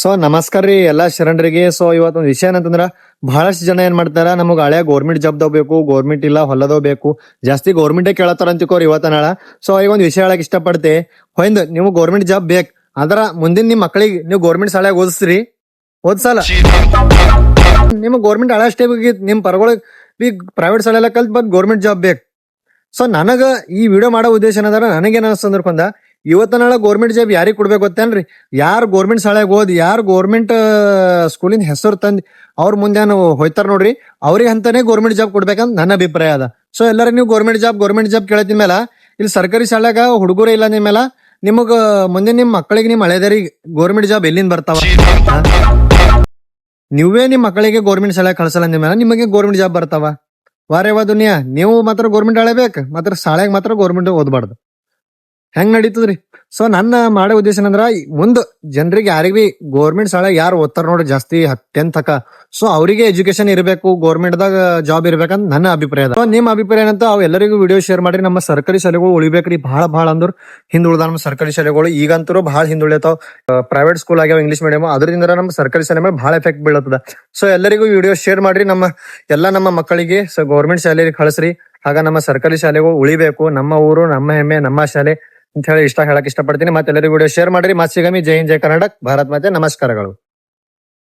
So ನಮಸ್ಕಾರ ರೀ ಎಲ್ಲಾ ಶರಣರಿಗೆ. ಸೊ ಇವತ್ತೊಂದು ವಿಷಯ ಏನಂತಂದ್ರ ಬಹಳಷ್ಟು ಜನ ಏನ್ ಮಾಡ್ತಾರ, ನಮಗ್ ಹಳೆ ಗೌರ್ಮೆಂಟ್ ಜಾಬ್ ಬೇಕು, ಗೌರ್ಮೆಂಟ್ ಇಲ್ಲ ಹೊಲದೋ ಬೇಕು, ಜಾಸ್ತಿ ಗೌರ್ಮೆಂಟೇ ಕೇಳತ್ತಾರ ಅಂತಿಕೋರಿ ಇವತ್ತ ನಾಳ. ಸೊ ಈಗ ಒಂದ್ ವಿಷಯ ಹೇಳಕ್ ಇಷ್ಟಪಡ್ತೆ. ಹೊಯ್ದು ನೀವು ಗೌರ್ಮೆಂಟ್ ಜಾಬ್ ಬೇಕ್, ಅದರ ಮುಂದಿನ ನಿಮ್ ಮಕ್ಕಳಿಗೆ ನೀವು ಗೌರ್ಮೆಂಟ್ ಶಾಲೆಗೆ ಓದಿಸ್ರಿ, ಓದ್ಸಲ್ಲ ನಿಮ್ಗೆ ಗೌರ್ಮೆಂಟ್ ಹಳೆ ಅಷ್ಟೇ ಬೇಕಿತ್ತು, ನಿಮ್ ಪರಗಳಿಗೆ ಈಗ ಪ್ರೈವೇಟ್ ಶಾಲೆ ಕಲ್ತ್ ಬಂದ್ ಗೌರ್ಮೆಂಟ್ ಜಾಬ್ ಬೇಕು. ಸೊ ನನಗ ಈ ವಿಡಿಯೋ ಮಾಡೋ ಉದ್ದೇಶ ಏನಂದ್ರ, ನನಗೇನ್ ಅನ್ಸ್ತಂದ್ರಕೊಂಡ ಇವತ್ತ ನಾಳೆ ಗೌರ್ಮೆಂಟ್ ಜಾಬ್ ಯಾರಿಗ್ ಕೊಡ್ಬೇಕು ಗೊತ್ತೇನ್ರಿ? ಯಾರು ಗೌರ್ಮೆಂಟ್ ಶಾಲೆಗೆ ಓದಿ, ಯಾರು ಗೌರ್ಮೆಂಟ್ ಸ್ಕೂಲಿನ ಹೆಸರು ತಂದ್ ಅವ್ರ ಮುಂದೆ ಹೋಯ್ತಾರ ನೋಡ್ರಿ, ಅವ್ರಿಗೆ ಅಂತಾನೆ ಗೌರ್ಮೆಂಟ್ ಜಾಬ್ ಕೊಡ್ಬೇಕಂತ ನನ್ನ ಅಭಿಪ್ರಾಯ ಅದ. ಸೊ ಎಲ್ಲರೂ ನೀವು ಗೌರ್ಮೆಂಟ್ ಜಾಬ್ ಕೇಳತ್ತಿನ ಮೇಲೆ ಇಲ್ಲಿ ಸರ್ಕಾರಿ ಶಾಲೆಗ ಹುಡುಗರು ಇಲ್ಲ ನಿಮ್ಮೆಲ್ಲ, ನಿಮಗ ಮುಂದೆ ನಿಮ್ ಮಕ್ಕಳಿಗೆ ನಿಮ್ ಹಳೆದರಿಗೆ ಗೌರ್ಮೆಂಟ್ ಜಾಬ್ ಎಲ್ಲಿಂದ ಬರ್ತಾವ? ನೀವೇ ನಿಮ್ ಮಕ್ಕಳಿಗೆ ಗೌರ್ಮೆಂಟ್ ಶಾಲೆ ಕಳ್ಸಲ್ಲ ಅಂದ್ಮೇಲೆ ನಿಮಗೆ ಗೌರ್ಮೆಂಟ್ ಜಾಬ್ ಬರ್ತಾವ? ವಾರೇವಾ ದುನಿಯಾ, ನೀವು ಮಾತ್ರ ಗೌರ್ಮೆಂಟ್ ಹಳೆಬೇಕು, ಮಾತ್ರ ಶಾಲೆಗೆ ಮಾತ್ರ ಗೌರ್ಮೆಂಟ್ ಓದ್ಬಾರ್ದು. ಹೆಂಗ್ ನಡೀತದ್ರಿ? ಸೊ ನನ್ನ ಮಾಡೋ ಉದ್ದೇಶ ಏನಂದ್ರ, ಮುಂದ್ ಜನರಿಗೆ ಯಾರಿಗ್ ಬಿ ಗೌರ್ಮೆಂಟ್ ಶಾಲೆ ಯಾರು ಓದ್ತಾರ ನೋಡ್ರಿ ಜಾಸ್ತಿ 10th ತಕ, ಸೊ ಅವರಿಗೆ ಎಜುಕೇಶನ್ ಇರಬೇಕು, ಗೌರ್ಮೆಂಟ್ ದಾಗ ಜಾಬ್ ಇರ್ಬೇಕಂತ ನನ್ನ ಅಭಿಪ್ರಾಯ ಅದ. ಸೊ ನಿಮ್ ಅಭಿಪ್ರಾಯ ಏನಂತ ಅವ್ ಎಲ್ಲರಿಗೂ ವಿಡಿಯೋ ಶೇರ್ ಮಾಡ್ರಿ. ನಮ್ಮ ಸರ್ಕಾರಿ ಶಾಲೆಗಳು ಉಳಿಬೇಕ್ರಿ, ಬಹಳ ಅಂದ್ರ ಹಿಂದುಳಿದ ನಮ್ಮ ಸರ್ಕಾರಿ ಶಾಲೆಗಳು ಈಗಂತರೂ ಬಹಳ ಹಿಂದುಳಿತಾವ್. ಪ್ರೈವೇಟ್ ಸ್ಕೂಲ್ ಆಗ್ಯಾವ ಇಂಗ್ಲಿಷ್ ಮೀಡಿಯಂ, ಅದರಿಂದ ನಮ್ಮ ಸರ್ಕಾರಿ ಶಾಲೆ ಮೇಲೆ ಬಹಳ ಎಫೆಕ್ಟ್ ಬೀಳತ್ತದ. ಸೊ ಎಲ್ಲರಿಗೂ ವಿಡಿಯೋ ಶೇರ್ ಮಾಡ್ರಿ, ನಮ್ಮ ಮಕ್ಕಳಿಗೆ ಗೌರ್ಮೆಂಟ್ ಶಾಲೆಗೆ ಕಳಿಸ್ರಿ. ಆಗ ನಮ್ಮ ಸರ್ಕಾರಿ ಶಾಲೆಗಳು ಉಳಿಬೇಕು, ನಮ್ಮ ಊರು ನಮ್ಮ ಹೆಮ್ಮೆ ನಮ್ಮ ಶಾಲೆ ಅಂತ ಹೇಳಿ ಹೇಳಕ್ ಇಷ್ಟಪಡ್ತೀನಿ. ಮತ್ತೆ ಎಲ್ಲರಿಗೂ ವಿಡಿಯೋ ಶೇರ್ ಮಾಡ್ರಿ. ಮತ್ತೆ ಸಿಗಮಿ. ಜೈ ಹಿಂದ್, ಜೈ ಕರ್ನಾಟಕ, ಭಾರತ್ ಮಾತೆ, ನಮಸ್ಕಾರಗಳು.